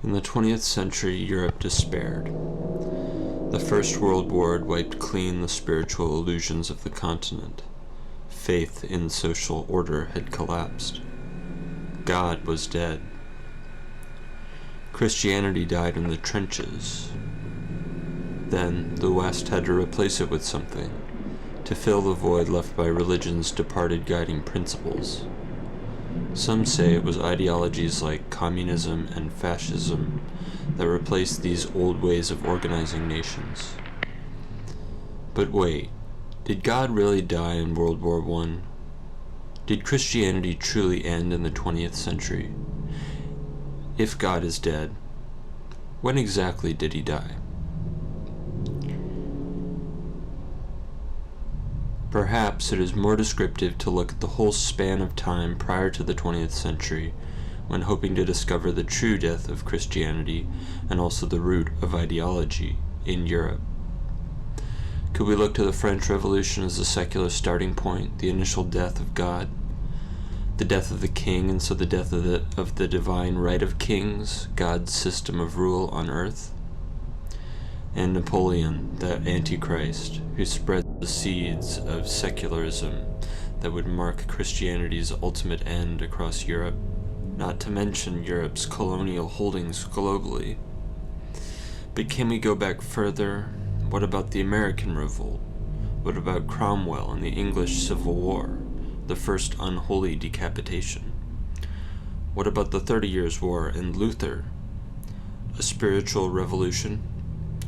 In the 20th century, Europe despaired. The First World War had wiped clean the spiritual illusions of the continent. Faith in social order had collapsed. God was dead. Christianity died in the trenches. Then the West had to replace it with something, to fill the void left by religion's departed guiding principles. Some say it was ideologies like communism and fascism that replaced these old ways of organizing nations. But wait, did God really die in World War I? Did Christianity truly end in the 20th century? If God is dead, when exactly did he die? Perhaps it is more descriptive to look at the whole span of time prior to the 20th century, when hoping to discover the true death of Christianity and also the root of ideology in Europe. Could we look to the French Revolution as the secular starting point, the initial death of God, the death of the king, and so the death of the divine right of kings, God's system of rule on earth? And Napoleon, that Antichrist, who spread the seeds of secularism that would mark Christianity's ultimate end across Europe, not to mention Europe's colonial holdings globally. But can we go back further? What about the American Revolt? What about Cromwell and the English Civil War, the first unholy decapitation? What about the 30 Years' War and Luther? A spiritual revolution?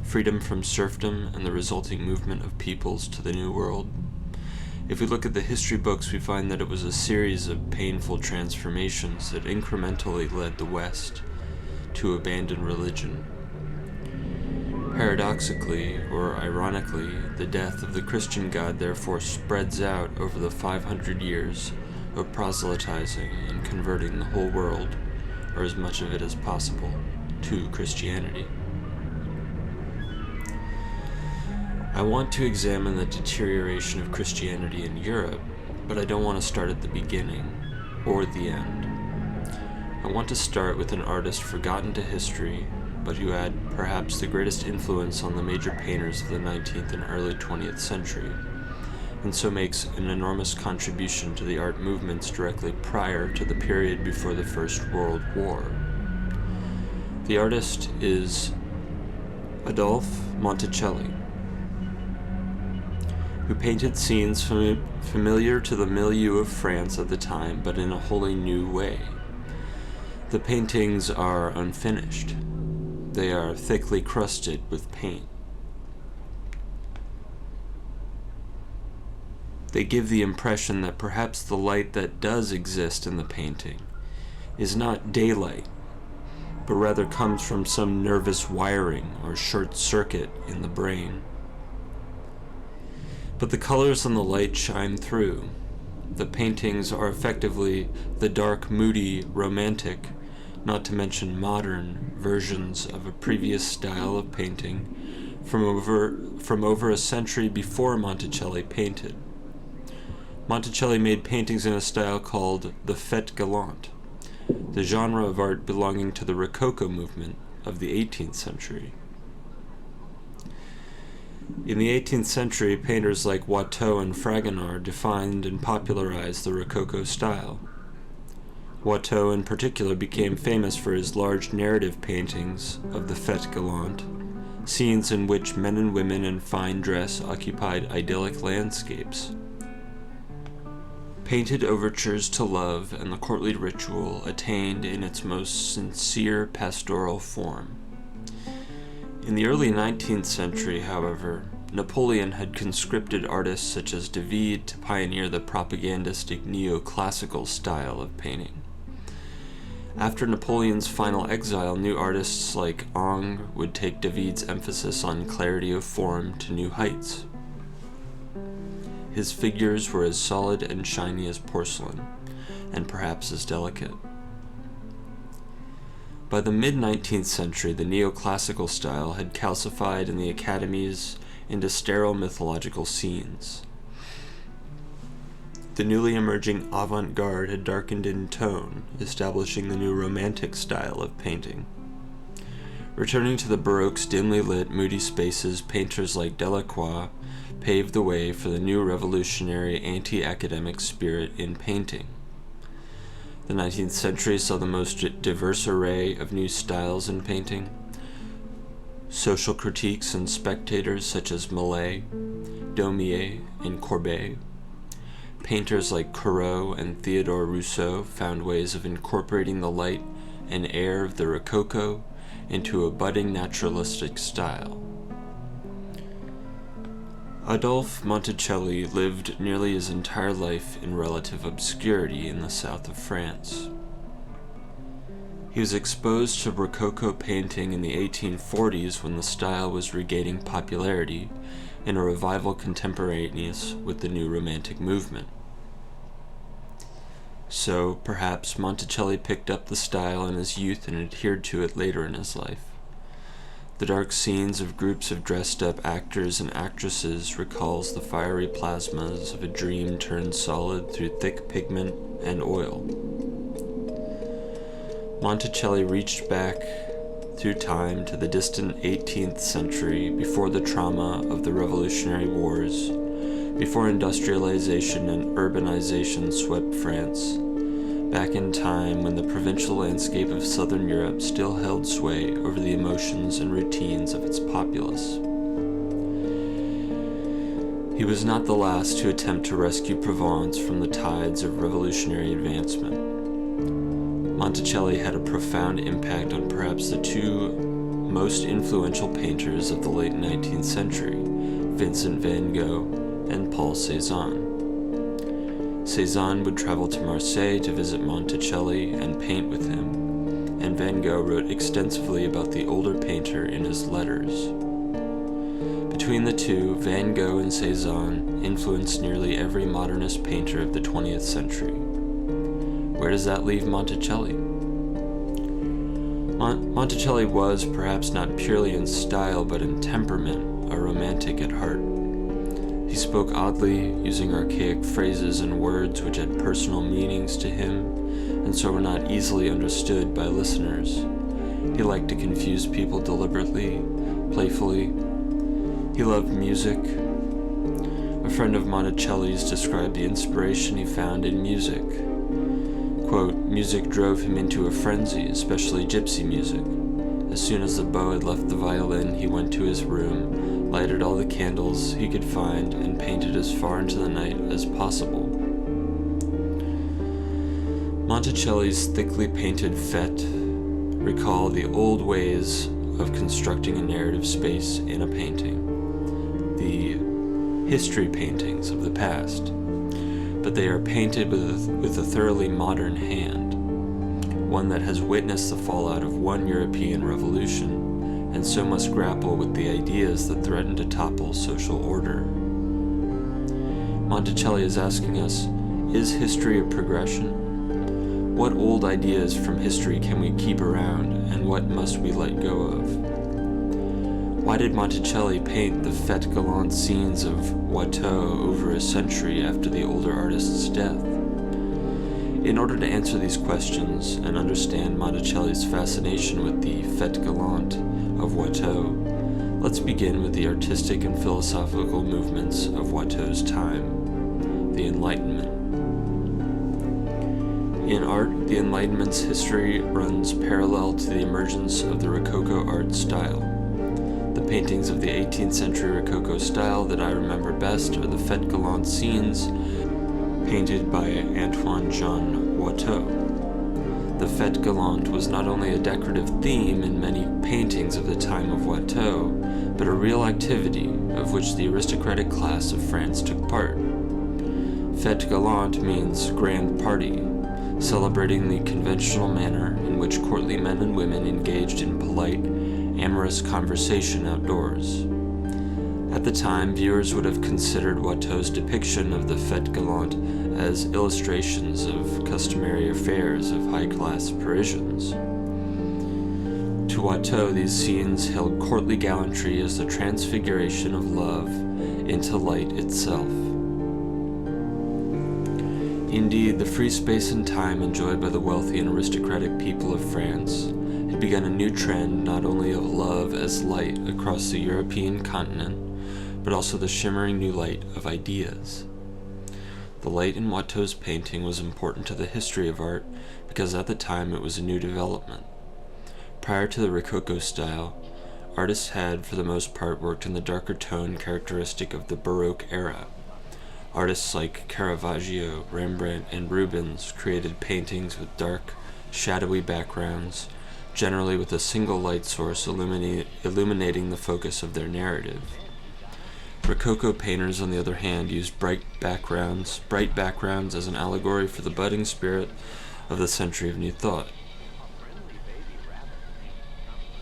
Freedom from serfdom and the resulting movement of peoples to the New World? If we look at the history books, we find that it was a series of painful transformations that incrementally led the West to abandon religion. Paradoxically, or ironically, the death of the Christian God therefore spreads out over the 500 years of proselytizing and converting the whole world, or as much of it as possible, to Christianity. I want to examine the deterioration of Christianity in Europe, but I don't want to start at the beginning or the end. I want to start with an artist forgotten to history, but who had perhaps the greatest influence on the major painters of the 19th and early 20th century, and so makes an enormous contribution to the art movements directly prior to the period before the First World War. The artist is Adolphe Monticelli, who painted scenes familiar to the milieu of France at the time, but in a wholly new way. The paintings are unfinished. They are thickly crusted with paint. They give the impression that perhaps the light that does exist in the painting is not daylight, but rather comes from some nervous wiring or short circuit in the brain. But the colors and the light shine through. The paintings are effectively the dark, moody, romantic, not to mention modern, versions of a previous style of painting from over a century before Monticelli painted. Monticelli made paintings in a style called the Fête Galante, the genre of art belonging to the Rococo movement of the 18th century. In the 18th century, painters like Watteau and Fragonard defined and popularized the Rococo style. Watteau in particular became famous for his large narrative paintings of the Fête Galante, scenes in which men and women in fine dress occupied idyllic landscapes. Painted overtures to love and the courtly ritual attained in its most sincere pastoral form. In the early 19th century, however, Napoleon had conscripted artists such as David to pioneer the propagandistic neoclassical style of painting. After Napoleon's final exile, new artists like Ingres would take David's emphasis on clarity of form to new heights. His figures were as solid and shiny as porcelain, and perhaps as delicate. By the mid-19th century, the neoclassical style had calcified in the academies into sterile mythological scenes. The newly emerging avant-garde had darkened in tone, establishing the new romantic style of painting. Returning to the Baroque's dimly lit, moody spaces, painters like Delacroix paved the way for the new revolutionary anti-academic spirit in painting. The 19th century saw the most diverse array of new styles in painting. Social critiques and spectators such as Millet, Daumier, and Courbet. Painters like Corot and Theodore Rousseau found ways of incorporating the light and air of the Rococo into a budding naturalistic style. Adolphe Monticelli lived nearly his entire life in relative obscurity in the south of France. He was exposed to Rococo painting in the 1840s when the style was regaining popularity in a revival contemporaneous with the new Romantic movement. So, perhaps Monticelli picked up the style in his youth and adhered to it later in his life. The dark scenes of groups of dressed-up actors and actresses recalls the fiery plasmas of a dream turned solid through thick pigment and oil. Monticelli reached back through time to the distant 18th century, before the trauma of the Revolutionary Wars, before industrialization and urbanization swept France, back in time when the provincial landscape of southern Europe still held sway over the emotions and routines of its populace. He was not the last to attempt to rescue Provence from the tides of revolutionary advancement. Monticelli had a profound impact on perhaps the two most influential painters of the late 19th century, Vincent van Gogh and Paul Cézanne. Cézanne would travel to Marseille to visit Monticelli and paint with him, and Van Gogh wrote extensively about the older painter in his letters. Between the two, Van Gogh and Cézanne influenced nearly every modernist painter of the 20th century. Where does that leave Monticelli? Monticelli was, perhaps not purely in style but in temperament, a romantic at heart. He spoke oddly, using archaic phrases and words which had personal meanings to him, and so were not easily understood by listeners. He liked to confuse people deliberately, playfully. He loved music. A friend of Monticelli's described the inspiration he found in music. Quote, "Music drove him into a frenzy, especially gypsy music. As soon as the bow had left the violin, he went to his room, lighted all the candles he could find, and painted as far into the night as possible." Monticelli's thickly painted fête recall the old ways of constructing a narrative space in a painting, the history paintings of the past, but they are painted with a thoroughly modern hand, one that has witnessed the fallout of one European revolution, and so must grapple with the ideas that threaten to topple social order. Monticelli is asking us, is history a progression? What old ideas from history can we keep around, and what must we let go of? Why did Monticelli paint the fête galante scenes of Watteau over a century after the older artist's death? In order to answer these questions and understand Monticelli's fascination with the fête galante of Watteau, let's begin with the artistic and philosophical movements of Watteau's time, the Enlightenment. In art, the Enlightenment's history runs parallel to the emergence of the Rococo art style. The paintings of the 18th century Rococo style that I remember best are the fête galante scenes painted by Antoine-Jean Watteau. The fête galante was not only a decorative theme in many paintings of the time of Watteau, but a real activity of which the aristocratic class of France took part. Fête galante means grand party, celebrating the conventional manner in which courtly men and women engaged in polite, amorous conversation outdoors. At the time, viewers would have considered Watteau's depiction of the fête galante as illustrations of customary affairs of high-class Parisians. To Watteau, these scenes held courtly gallantry as the transfiguration of love into light itself. Indeed, the free space and time enjoyed by the wealthy and aristocratic people of France he began a new trend not only of love as light across the European continent, but also the shimmering new light of ideas. The light in Watteau's painting was important to the history of art because at the time it was a new development. Prior to the Rococo style, artists had, for the most part, worked in the darker tone characteristic of the Baroque era. Artists like Caravaggio, Rembrandt, and Rubens created paintings with dark, shadowy backgrounds, generally with a single light source illuminating the focus of their narrative. Rococo painters, on the other hand, used bright backgrounds as an allegory for the budding spirit of the century of New Thought.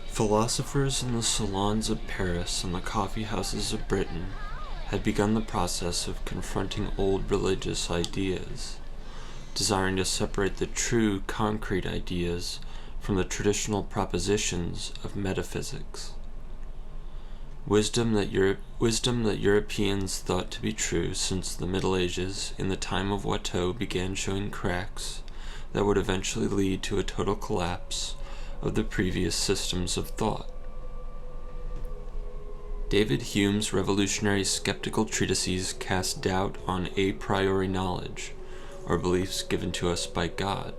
Philosophers in the salons of Paris and the coffee houses of Britain had begun the process of confronting old religious ideas, desiring to separate the true concrete ideas from the traditional propositions of metaphysics. Wisdom that Europeans thought to be true since the Middle Ages in the time of Watteau began showing cracks that would eventually lead to a total collapse of the previous systems of thought. David Hume's revolutionary skeptical treatises cast doubt on a priori knowledge, or beliefs given to us by God.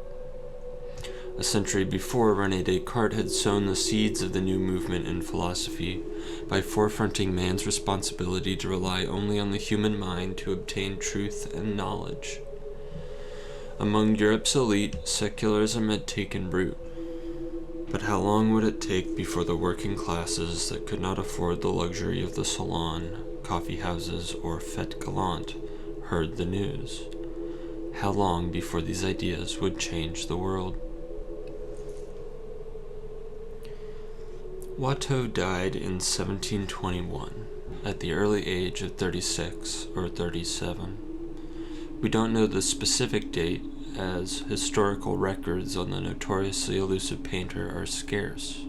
A century before, René Descartes had sown the seeds of the new movement in philosophy by forefronting man's responsibility to rely only on the human mind to obtain truth and knowledge. Among Europe's elite, secularism had taken root. But how long would it take before the working classes that could not afford the luxury of the salon, coffee houses, or fête galante heard the news? How long before these ideas would change the world? Watteau died in 1721, at the early age of 36 or 37. We don't know the specific date, as historical records on the notoriously elusive painter are scarce.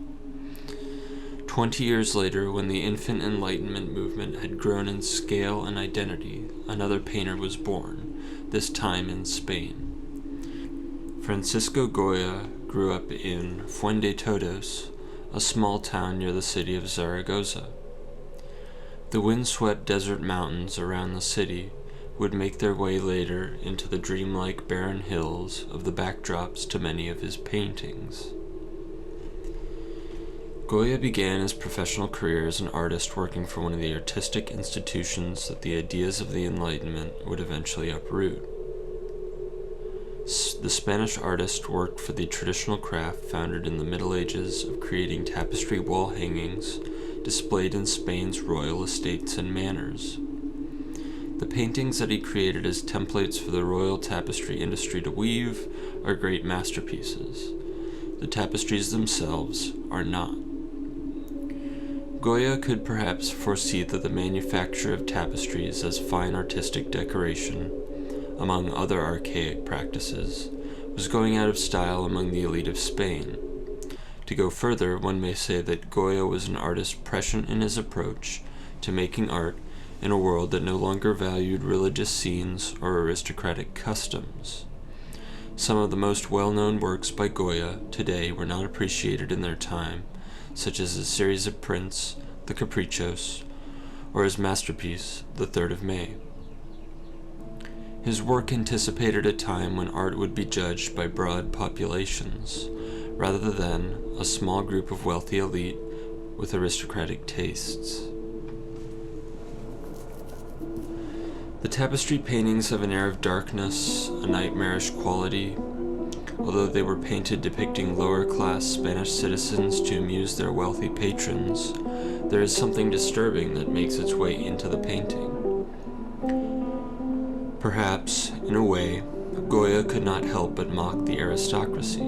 20 years later, when the infant Enlightenment movement had grown in scale and identity, another painter was born, this time in Spain. Francisco Goya grew up in Fuendetodos, a small town near the city of Zaragoza. The windswept desert mountains around the city would make their way later into the dreamlike barren hills of the backdrops to many of his paintings. Goya began his professional career as an artist working for one of the artistic institutions that the ideas of the Enlightenment would eventually uproot. The Spanish artist worked for the traditional craft founded in the Middle Ages of creating tapestry wall hangings displayed in Spain's royal estates and manors. The paintings that he created as templates for the royal tapestry industry to weave are great masterpieces. The tapestries themselves are not. Goya could perhaps foresee that the manufacture of tapestries as fine artistic decoration, among other archaic practices, was going out of style among the elite of Spain. To go further, one may say that Goya was an artist prescient in his approach to making art in a world that no longer valued religious scenes or aristocratic customs. Some of the most well-known works by Goya today were not appreciated in their time, such as his series of prints, The Caprichos, or his masterpiece, The 3rd of May. His work anticipated a time when art would be judged by broad populations, rather than a small group of wealthy elite with aristocratic tastes. The tapestry paintings have an air of darkness, a nightmarish quality. Although they were painted depicting lower-class Spanish citizens to amuse their wealthy patrons, there is something disturbing that makes its way into the painting. Perhaps, in a way, Goya could not help but mock the aristocracy.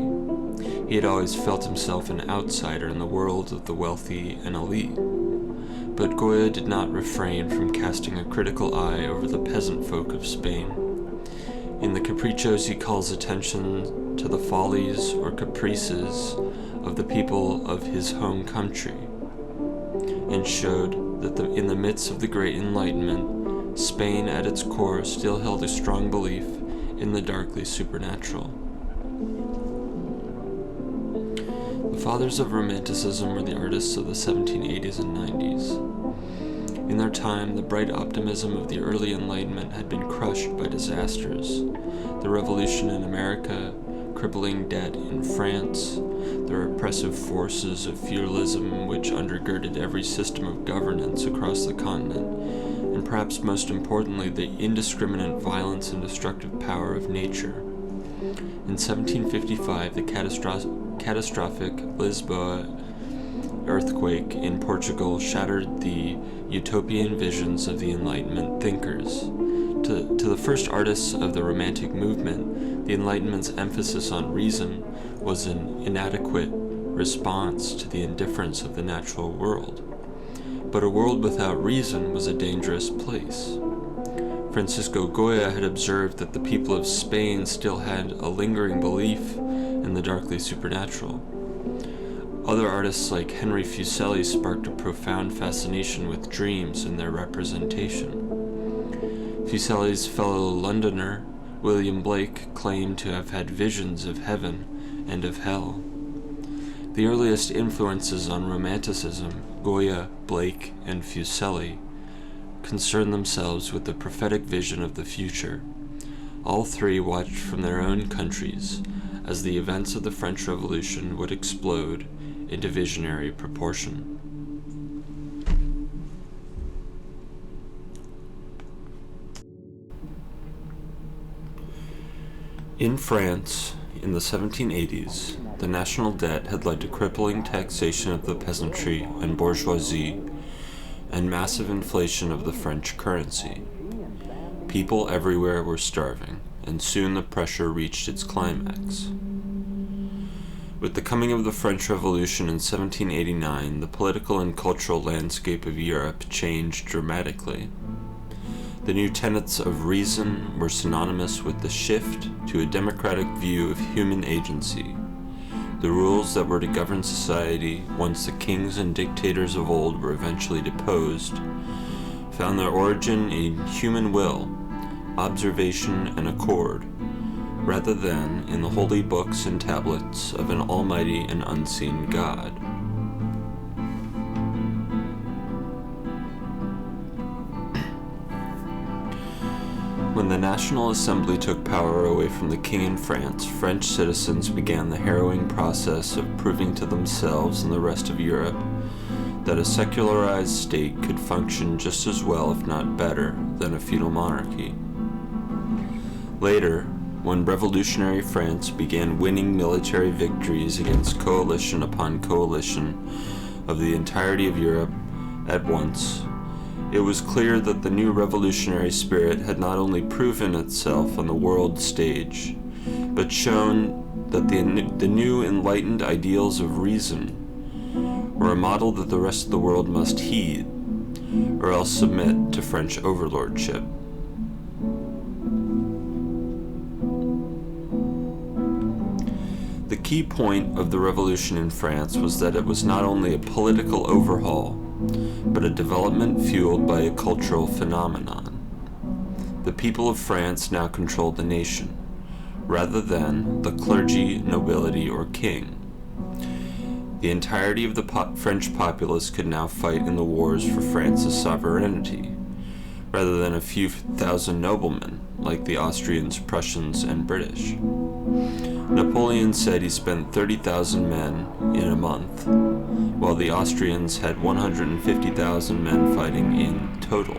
He had always felt himself an outsider in the world of the wealthy and elite. But Goya did not refrain from casting a critical eye over the peasant folk of Spain. In the Caprichos, he calls attention to the follies or caprices of the people of his home country, and showed that in the midst of the Great Enlightenment, Spain at its core still held a strong belief in the darkly supernatural. The fathers of Romanticism were the artists of the 1780s and 90s. In their time, the bright optimism of the early Enlightenment had been crushed by disasters. The Revolution in America, crippling debt in France, the repressive forces of feudalism which undergirded every system of governance across the continent, and perhaps most importantly, the indiscriminate violence and destructive power of nature. In 1755, the catastrophic Lisboa earthquake in Portugal shattered the utopian visions of the Enlightenment thinkers. To the first artists of the Romantic movement, the Enlightenment's emphasis on reason was an inadequate response to the indifference of the natural world. But a world without reason was a dangerous place. Francisco Goya had observed that the people of Spain still had a lingering belief in the darkly supernatural. Other artists like Henry Fuseli sparked a profound fascination with dreams and their representation. Fuseli's fellow Londoner, William Blake, claimed to have had visions of heaven and of hell. The earliest influences on Romanticism, Goya, Blake, and Fuseli, concern themselves with the prophetic vision of the future. All three watched from their own countries as the events of the French Revolution would explode into visionary proportion. In France, in the 1780s, the national debt had led to crippling taxation of the peasantry and bourgeoisie and massive inflation of the French currency. People everywhere were starving, and soon the pressure reached its climax. With the coming of the French Revolution in 1789, the political and cultural landscape of Europe changed dramatically. The new tenets of reason were synonymous with the shift to a democratic view of human agency. The rules that were to govern society, once the kings and dictators of old were eventually deposed, found their origin in human will, observation, and accord, rather than in the holy books and tablets of an almighty and unseen God. When the National Assembly took power away from the king in France, French citizens began the harrowing process of proving to themselves and the rest of Europe that a secularized state could function just as well, if not better, than a feudal monarchy. Later, when revolutionary France began winning military victories against coalition upon coalition of the entirety of Europe at once, it was clear that the new revolutionary spirit had not only proven itself on the world stage, but shown that the new enlightened ideals of reason were a model that the rest of the world must heed, or else submit to French overlordship. The key point of the revolution in France was that it was not only a political overhaul, but a development fueled by a cultural phenomenon. The people of France now controlled the nation, rather than the clergy, nobility, or king. The entirety of the French populace could now fight in the wars for France's sovereignty, rather than a few thousand noblemen, like the Austrians, Prussians, and British. Napoleon said he spent 30,000 men in a month, while the Austrians had 150,000 men fighting in total.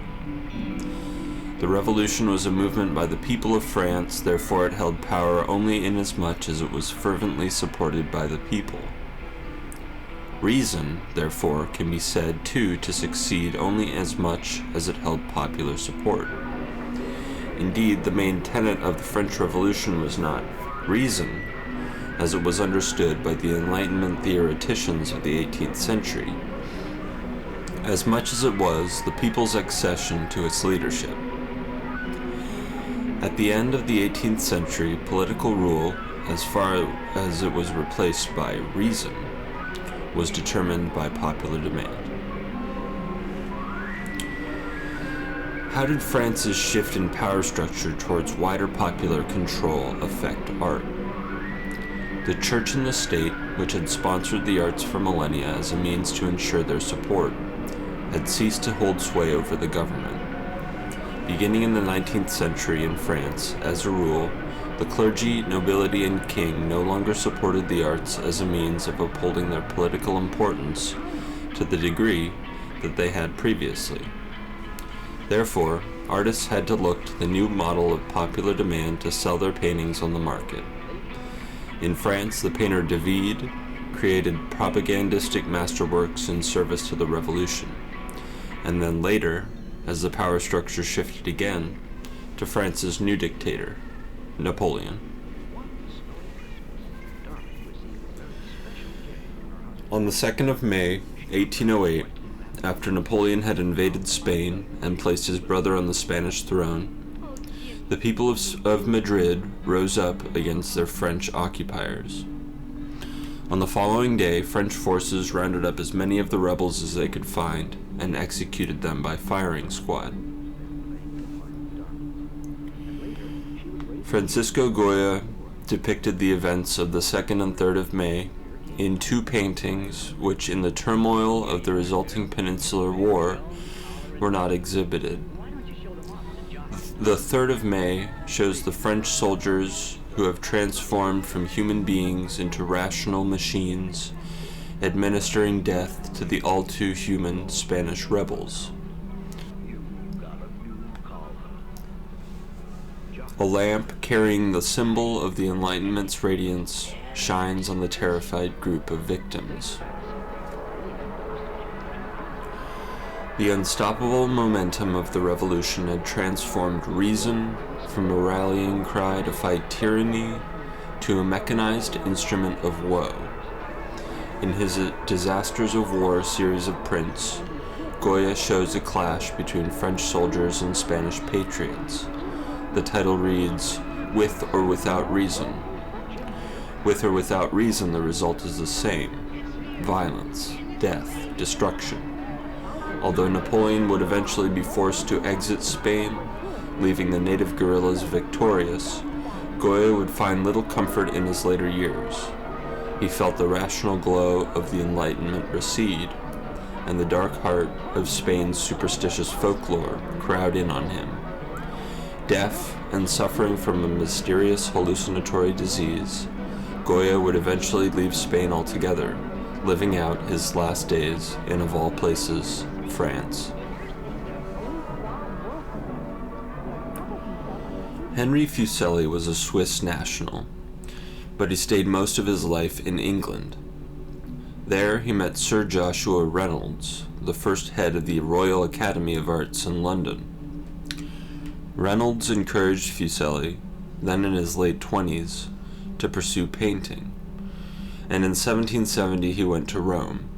The revolution was a movement by the people of France, therefore it held power only inasmuch as it was fervently supported by the people. Reason, therefore, can be said too to succeed only as much as it held popular support. Indeed, the main tenet of the French Revolution was not reason, as it was understood by the Enlightenment theoreticians of the 18th century, as much as it was the people's accession to its leadership. At the end of the 18th century, political rule, as far as it was replaced by reason, was determined by popular demand. How did France's shift in power structure towards wider popular control affect art? The church and the state which had sponsored the arts for millennia as a means to ensure their support, had ceased to hold sway over the government. Beginning in the 19th century in France, as a rule, the clergy, nobility, and king no longer supported the arts as a means of upholding their political importance to the degree that they had previously. Therefore, artists had to look to the new model of popular demand to sell their paintings on the market. In France, the painter David created propagandistic masterworks in service to the revolution, and then later, as the power structure shifted again, to France's new dictator, Napoleon. On the 2nd of May, 1808, after Napoleon had invaded Spain and placed his brother on the Spanish throne, the people of Madrid rose up against their French occupiers. On the following day, French forces rounded up as many of the rebels as they could find and executed them by firing squad. Francisco Goya depicted the events of the 2nd and 3rd of May in two paintings which, in the turmoil of the resulting Peninsular War, were not exhibited. The 3rd of May shows the French soldiers who have transformed from human beings into rational machines, administering death to the all-too-human Spanish rebels. A lamp carrying the symbol of the Enlightenment's radiance shines on the terrified group of victims. The unstoppable momentum of the revolution had transformed reason from a rallying cry to fight tyranny to a mechanized instrument of woe. In his Disasters of War series of prints, Goya shows a clash between French soldiers and Spanish patriots. The title reads, "With or Without Reason." With or without reason, the result is the same: violence, death, destruction. Although Napoleon would eventually be forced to exit Spain, leaving the native guerrillas victorious, Goya would find little comfort in his later years. He felt the rational glow of the Enlightenment recede, and the dark heart of Spain's superstitious folklore crowd in on him. Deaf and suffering from a mysterious hallucinatory disease, Goya would eventually leave Spain altogether, living out his last days in, of all places, France. Henry Fuseli was a Swiss national, but he stayed most of his life in England. There he met Sir Joshua Reynolds, the first head of the Royal Academy of Arts in London. Reynolds encouraged Fuseli, then in his late 20s, to pursue painting, and in 1770 he went to Rome.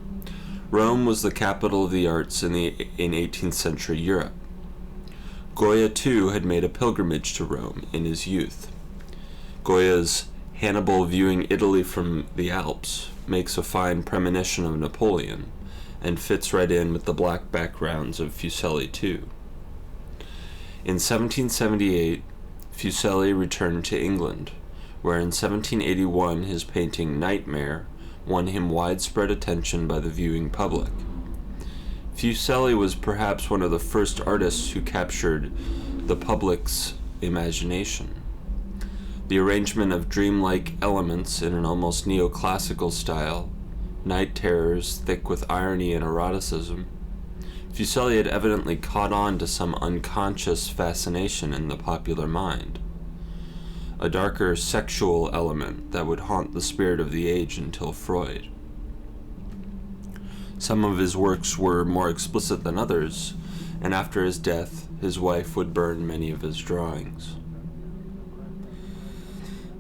Rome was the capital of the arts in 18th century Europe. Goya, too, had made a pilgrimage to Rome in his youth. Goya's Hannibal viewing Italy from the Alps makes a fine premonition of Napoleon, and fits right in with the black backgrounds of Fuseli, too. In 1778, Fuseli returned to England, where in 1781 his painting Nightmare won him widespread attention by the viewing public. Fuseli was perhaps one of the first artists who captured the public's imagination. The arrangement of dreamlike elements in an almost neoclassical style, night terrors thick with irony and eroticism, Fuseli had evidently caught on to some unconscious fascination in the popular mind, a darker sexual element that would haunt the spirit of the age until Freud. Some of his works were more explicit than others, and after his death, his wife would burn many of his drawings.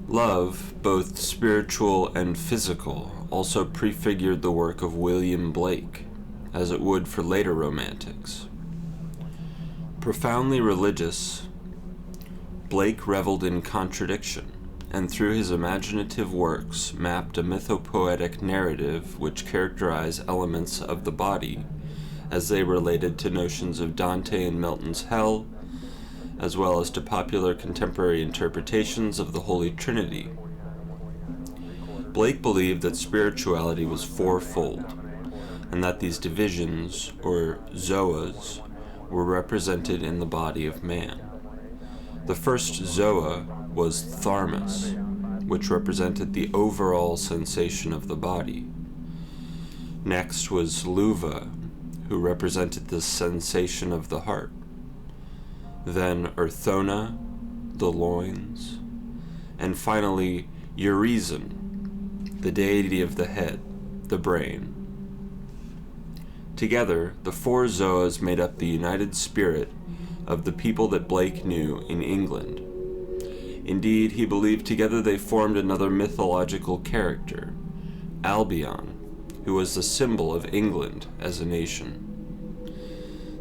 Love, both spiritual and physical, also prefigured the work of William Blake, as it would for later romantics. Profoundly religious, Blake reveled in contradiction, and through his imaginative works mapped a mythopoetic narrative which characterized elements of the body as they related to notions of Dante and Milton's hell, as well as to popular contemporary interpretations of the Holy Trinity. Blake believed that spirituality was fourfold, and that these divisions, or zoas, were represented in the body of man. The first zoa was tharmas, which represented the overall sensation of the body. Next was luva, who represented the sensation of the heart. Then urthona, the loins, and finally urizen, the deity of the head, the brain. Together, the four zoas made up the united spirit of the people that Blake knew in England. Indeed, he believed together they formed another mythological character, Albion, who was the symbol of England as a nation.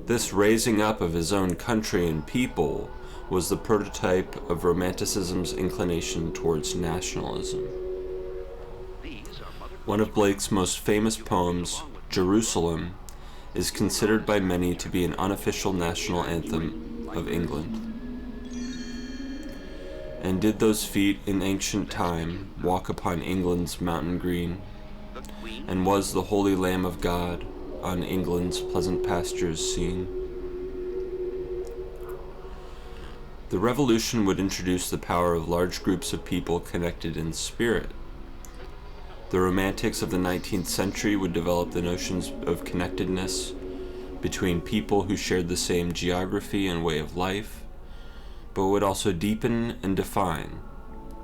This raising up of his own country and people was the prototype of Romanticism's inclination towards nationalism. One of Blake's most famous poems, Jerusalem, is considered by many to be an unofficial national anthem of England. And did those feet in ancient time walk upon England's mountain green? And was the holy Lamb of God on England's pleasant pastures seen? The revolution would introduce the power of large groups of people connected in spirit. The Romantics of the 19th century would develop the notions of connectedness between people who shared the same geography and way of life, but would also deepen and define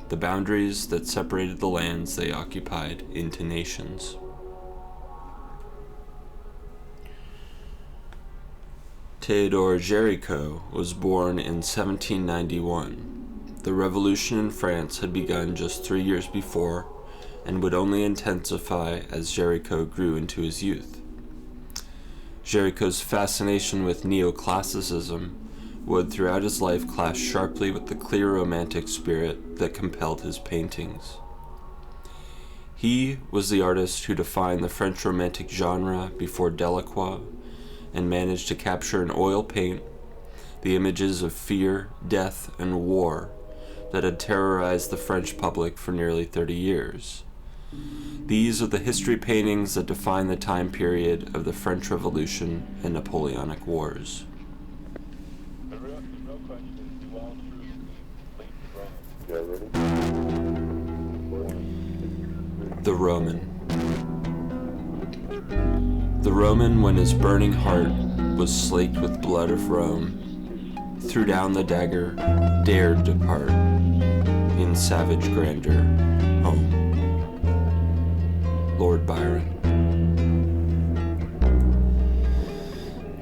the boundaries that separated the lands they occupied into nations. Théodore Géricault was born in 1791. The revolution in France had begun just 3 years before, and would only intensify as Géricault grew into his youth. Géricault's fascination with neoclassicism would throughout his life clash sharply with the clear romantic spirit that compelled his paintings. He was the artist who defined the French romantic genre before Delacroix and managed to capture in oil paint the images of fear, death, and war that had terrorized the French public for nearly 30 years. These are the history paintings that define the time period of the French Revolution and Napoleonic Wars. The Roman. The Roman, when his burning heart was slaked with blood of Rome, threw down the dagger, dared depart in savage grandeur home. Lord Byron.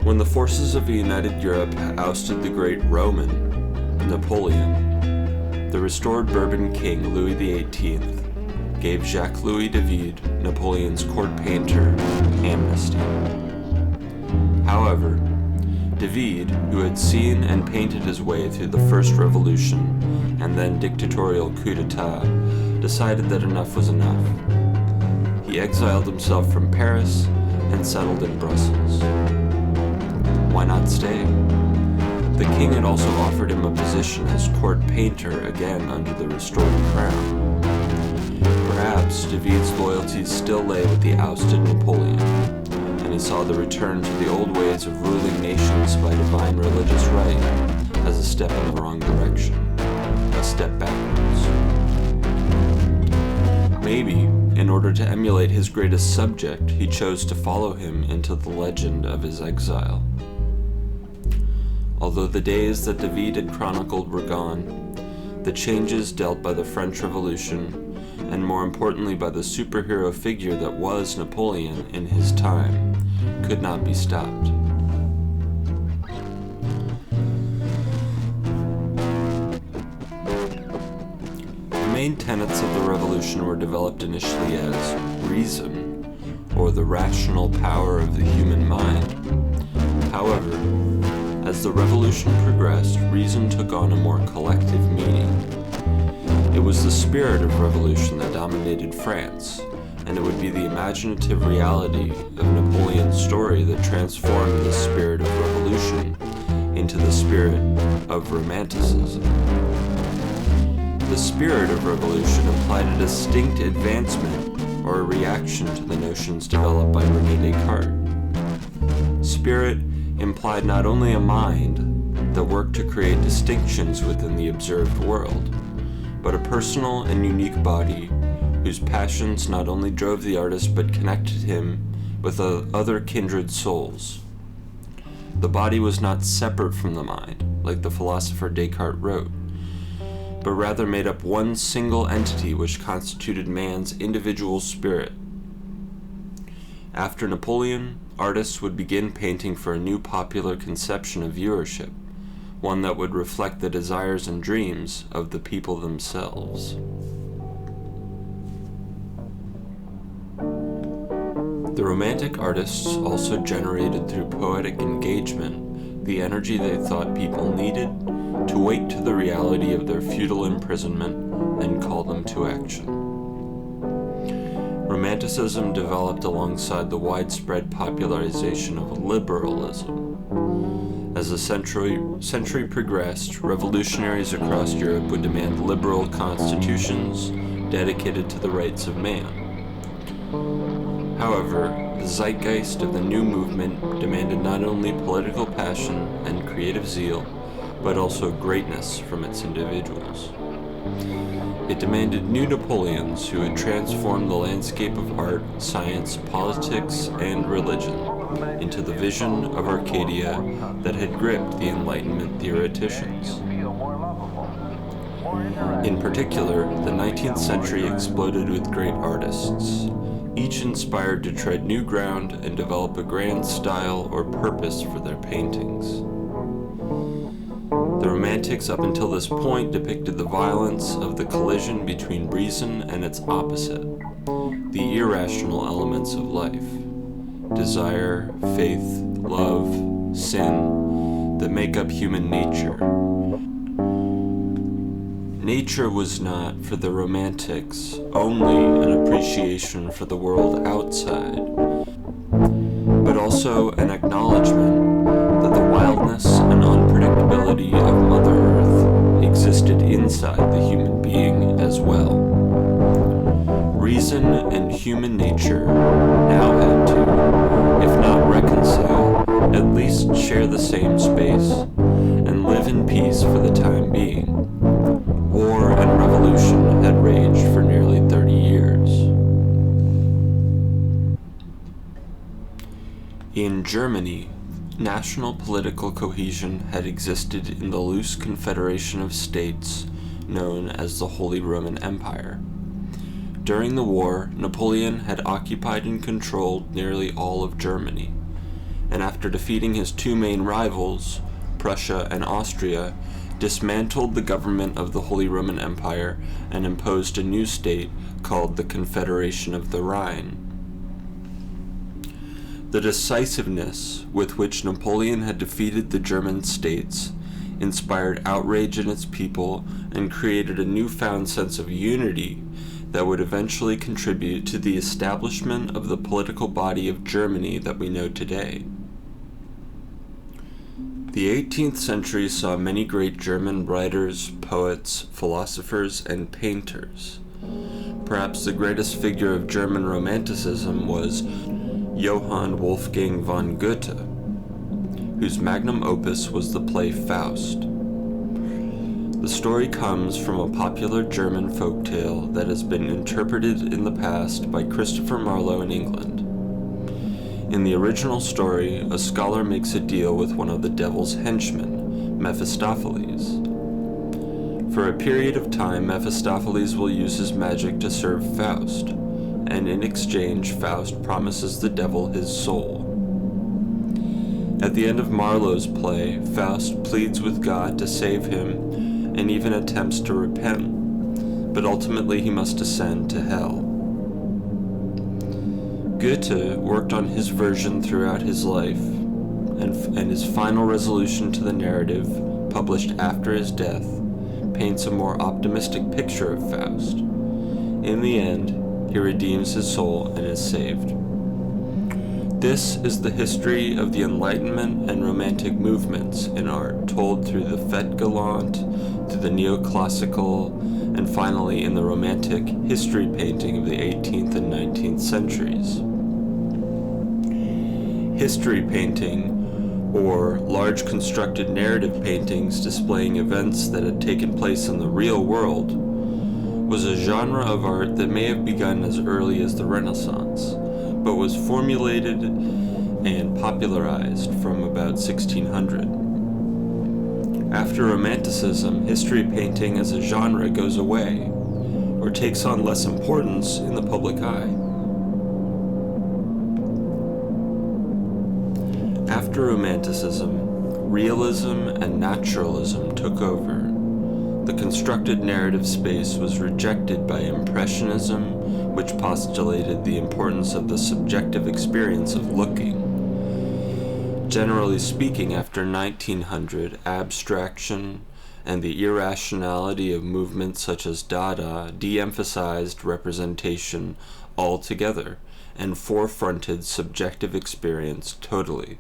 When the forces of a united Europe ousted the great Roman, Napoleon, the restored Bourbon king Louis XVIII gave Jacques-Louis David, Napoleon's court painter, amnesty. However, David, who had seen and painted his way through the First Revolution and then dictatorial coup d'etat, decided that enough was enough. He exiled himself from Paris and settled in Brussels. Why not stay? The king had also offered him a position as court painter again under the restored crown. Perhaps David's loyalties still lay with the ousted Napoleon, and he saw the return to the old ways of ruling nations by divine religious right as a step in the wrong direction, a step backwards. Maybe, in order to emulate his greatest subject, he chose to follow him into the legend of his exile. Although the days that David had chronicled were gone, the changes dealt by the French Revolution, and more importantly by the superhero figure that was Napoleon in his time, could not be stopped. The main tenets of the revolution were developed initially as reason, or the rational power of the human mind. However, as the revolution progressed, reason took on a more collective meaning. It was the spirit of revolution that dominated France, and it would be the imaginative reality of Napoleon's story that transformed the spirit of revolution into the spirit of Romanticism. The the spirit of revolution implied a distinct advancement or a reaction to the notions developed by René Descartes. Spirit implied not only a mind that worked to create distinctions within the observed world, but a personal and unique body whose passions not only drove the artist but connected him with other kindred souls. The body was not separate from the mind, like the philosopher Descartes wrote, but rather made up one single entity which constituted man's individual spirit. After Napoleon, artists would begin painting for a new popular conception of viewership, one that would reflect the desires and dreams of the people themselves. The Romantic artists also generated through poetic engagement the energy they thought people needed to wake to the reality of their futile imprisonment and call them to action. Romanticism developed alongside the widespread popularization of liberalism. As the century progressed, revolutionaries across Europe would demand liberal constitutions dedicated to the rights of man. However, the zeitgeist of the new movement demanded not only political passion and creative zeal, but also greatness from its individuals. It demanded new Napoleons who would transform the landscape of art, science, politics, and religion into the vision of Arcadia that had gripped the Enlightenment theoreticians. In particular, the 19th century exploded with great artists, each inspired to tread new ground and develop a grand style or purpose for their paintings. The Romantics up until this point depicted the violence of the collision between reason and its opposite, the irrational elements of life, desire, faith, love, sin, that make up human nature. Nature was not, for the Romantics, only an appreciation for the world outside, but also an acknowledgement that the wildness and unpredictability of Mother Earth existed inside the human being as well. Reason and human nature now had to, if not reconcile, at least share the same space and live in peace for the time being. War and revolution had raged for nearly 30 years. In Germany, national political cohesion had existed in the loose confederation of states known as the Holy Roman Empire. During the war, Napoleon had occupied and controlled nearly all of Germany, and after defeating his two main rivals, Prussia and Austria, dismantled the government of the Holy Roman Empire and imposed a new state called the Confederation of the Rhine. The decisiveness with which Napoleon had defeated the German states inspired outrage in its people and created a newfound sense of unity that would eventually contribute to the establishment of the political body of Germany that we know today. The 18th century saw many great German writers, poets, philosophers, and painters. Perhaps the greatest figure of German Romanticism was Johann Wolfgang von Goethe, whose magnum opus was the play Faust. The story comes from a popular German folktale that has been interpreted in the past by Christopher Marlowe in England. In the original story, a scholar makes a deal with one of the devil's henchmen, Mephistopheles. For a period of time, Mephistopheles will use his magic to serve Faust, and in exchange, Faust promises the devil his soul. At the end of Marlowe's play, Faust pleads with God to save him and even attempts to repent, but ultimately he must descend to hell. Goethe worked on his version throughout his life, and his final resolution to the narrative, published after his death, paints a more optimistic picture of Faust. In the end, he redeems his soul and is saved. This is the history of the Enlightenment and Romantic movements in art, told through the Fête Galante, through the Neoclassical, and finally in the Romantic history painting of the 18th and 19th centuries. History painting, or large constructed narrative paintings displaying events that had taken place in the real world, was a genre of art that may have begun as early as the Renaissance, but was formulated and popularized from about 1600. After Romanticism, history painting as a genre goes away, or takes on less importance in the public eye. After Romanticism, realism and naturalism took over. The constructed narrative space was rejected by Impressionism, which postulated the importance of the subjective experience of looking. Generally speaking, after 1900, abstraction and the irrationality of movements such as Dada de-emphasized representation altogether and forefronted subjective experience totally.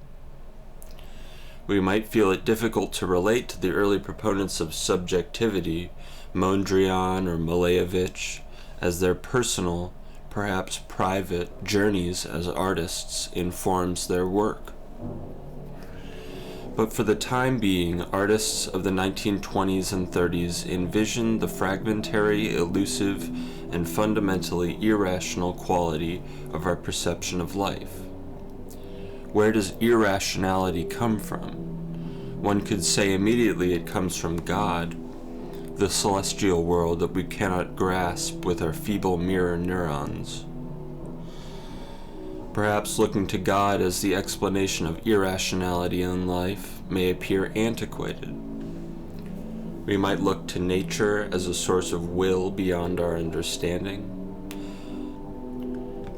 We might feel it difficult to relate to the early proponents of subjectivity, Mondrian or Malevich, as their personal, perhaps private, journeys as artists informs their work. But for the time being, artists of the 1920s and 30s envisioned the fragmentary, elusive, and fundamentally irrational quality of our perception of life. Where does irrationality come from? One could say immediately it comes from God, the celestial world that we cannot grasp with our feeble mirror neurons. Perhaps looking to God as the explanation of irrationality in life may appear antiquated. We might look to nature as a source of will beyond our understanding.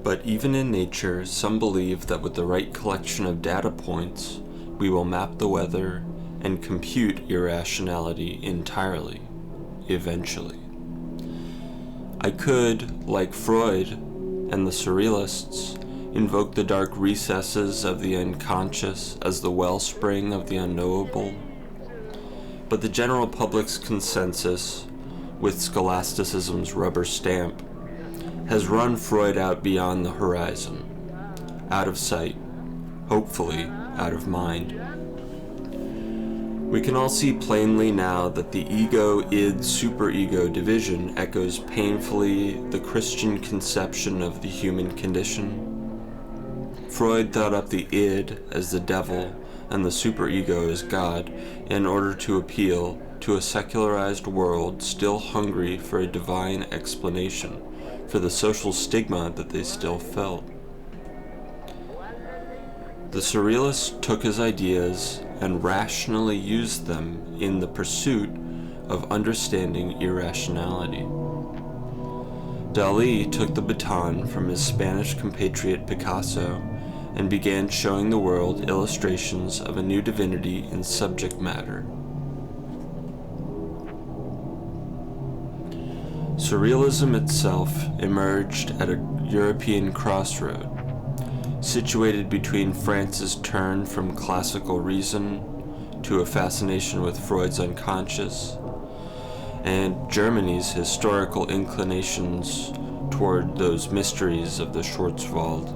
But even in nature, some believe that with the right collection of data points, we will map the weather and compute irrationality entirely, eventually. I could, like Freud and the Surrealists, invoke the dark recesses of the unconscious as the wellspring of the unknowable. But the general public's consensus, with scholasticism's rubber stamp, has run Freud out beyond the horizon, out of sight, hopefully out of mind. We can all see plainly now that the ego-id-superego division echoes painfully the Christian conception of the human condition. Freud thought up the id as the devil and the superego as God in order to appeal to a secularized world still hungry for a divine explanation for the social stigma that they still felt. The Surrealists took his ideas and rationally used them in the pursuit of understanding irrationality. Dalí took the baton from his Spanish compatriot Picasso and began showing the world illustrations of a new divinity in subject matter. Surrealism itself emerged at a European crossroad, situated between France's turn from classical reason to a fascination with Freud's unconscious, and Germany's historical inclinations toward those mysteries of the Schwarzwald.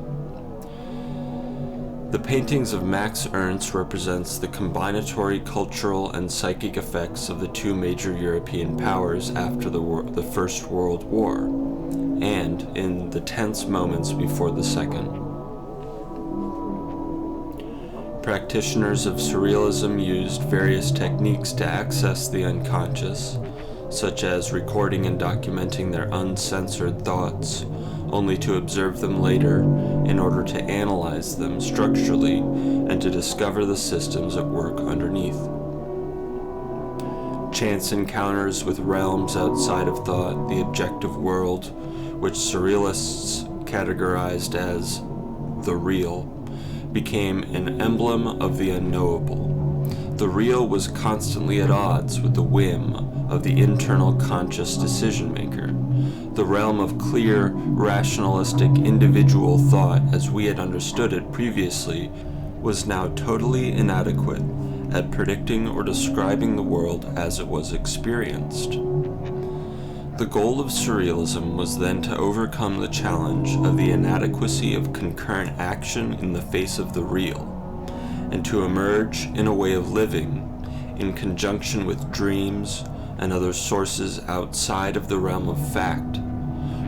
The paintings of Max Ernst represents the combinatory cultural and psychic effects of the two major European powers after the First World War, and in the tense moments before the Second. Practitioners of Surrealism used various techniques to access the unconscious, such as recording and documenting their uncensored thoughts, only to observe them later in order to analyze them structurally and to discover the systems at work underneath. Chance encounters with realms outside of thought, the objective world, which Surrealists categorized as the real, became an emblem of the unknowable. The real was constantly at odds with the whim of the internal conscious decision-maker. The realm of clear, rationalistic, individual thought, as we had understood it previously, was now totally inadequate at predicting or describing the world as it was experienced. The goal of surrealism was then to overcome the challenge of the inadequacy of concurrent action in the face of the real, and to emerge in a way of living in conjunction with dreams and other sources outside of the realm of fact,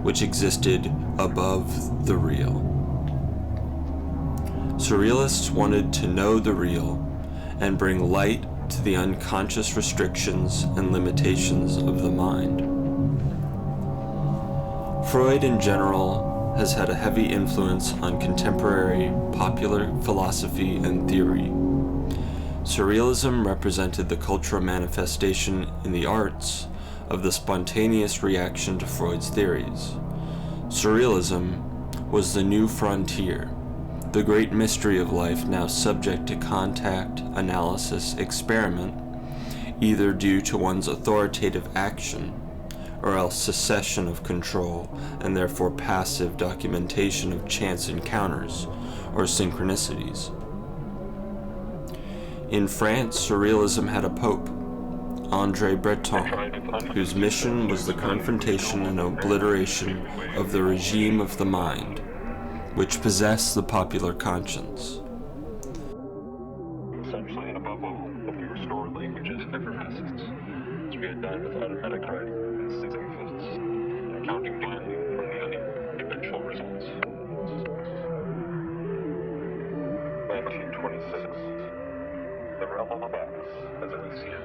which existed above the real. Surrealists wanted to know the real and bring light to the unconscious restrictions and limitations of the mind. Freud in general has had a heavy influence on contemporary popular philosophy and theory. Surrealism represented the cultural manifestation in the arts of the spontaneous reaction to Freud's theories. Surrealism was the new frontier, the great mystery of life now subject to contact, analysis, experiment, either due to one's authoritative action or else secession of control and therefore passive documentation of chance encounters or synchronicities. In France, Surrealism had a pope, André Breton, whose mission was the confrontation and obliteration of the regime of the mind, which possessed the popular conscience. Essentially, and above all, that we restore language's effervescence, as we had done with automatic writing in 1650s, and counting blindly from the eventual results. 1926. The realm of facts, as we see it,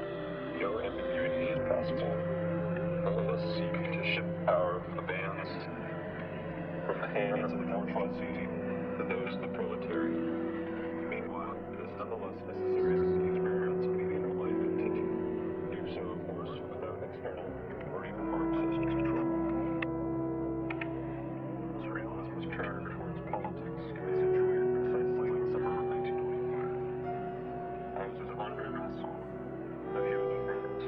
no ambiguity is possible. All of us seek to shift power from the bands, from the hands of the bourgeoisie to those of the proletariat. Meanwhile, it is nonetheless necessary that the experiments of meaning of life continue. Do so, of course, without external or even Marxist control. Surrealism was turned towards politics and is situated precisely in the summer of 1925. I was with Andre Masson, a few of the friends,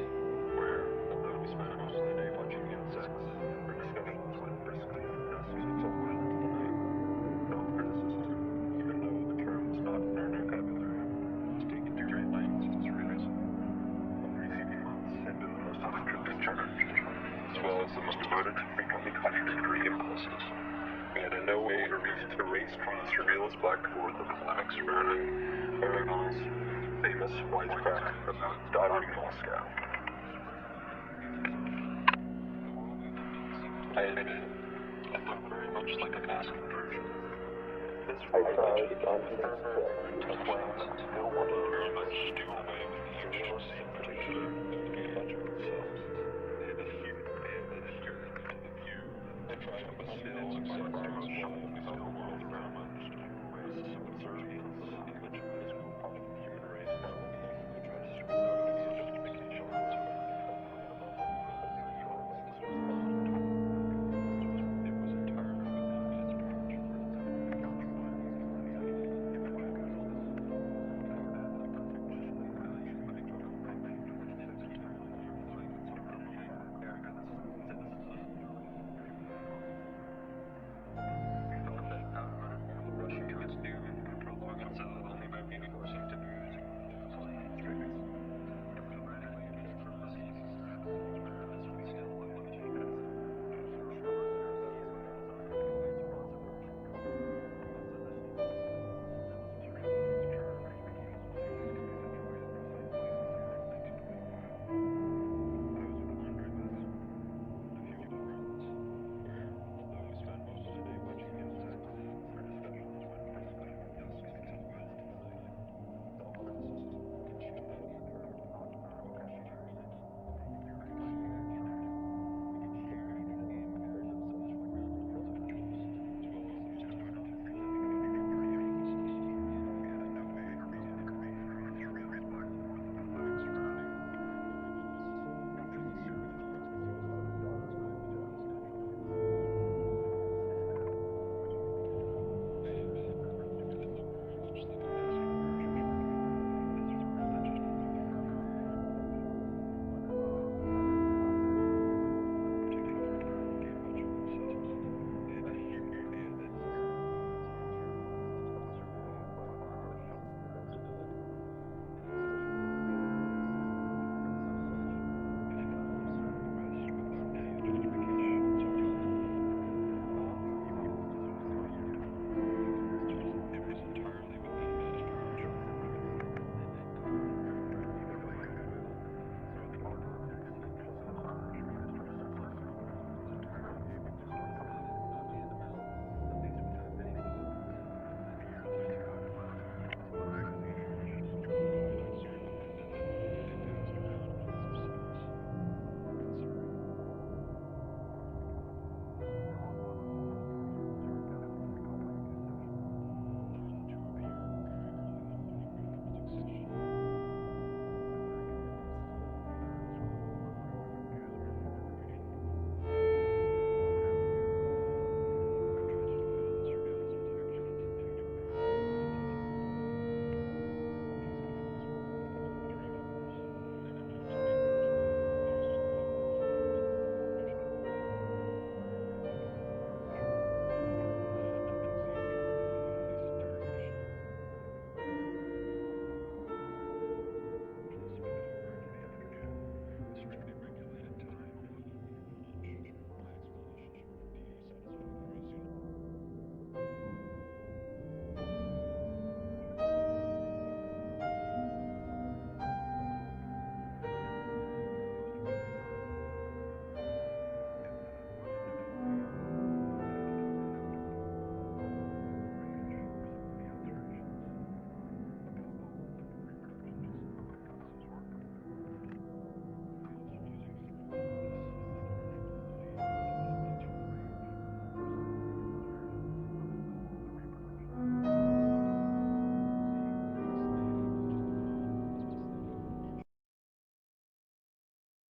where, although we spent most of the day watching insects, our discussions went briskly and dusty until well into the night. No criticism, even though the term is not in our vocabulary, was taken to great lengths in surrealism. The preceding months had been the most electrically charged, as well as the most devoted to frequently contradictory impulses. We had in no way erased from the surrealist blackboard the polemics surrounding Aragon's famous wisecrack about doddering Moscow. I admit it looked very much like a mass conversion. This religion, fervor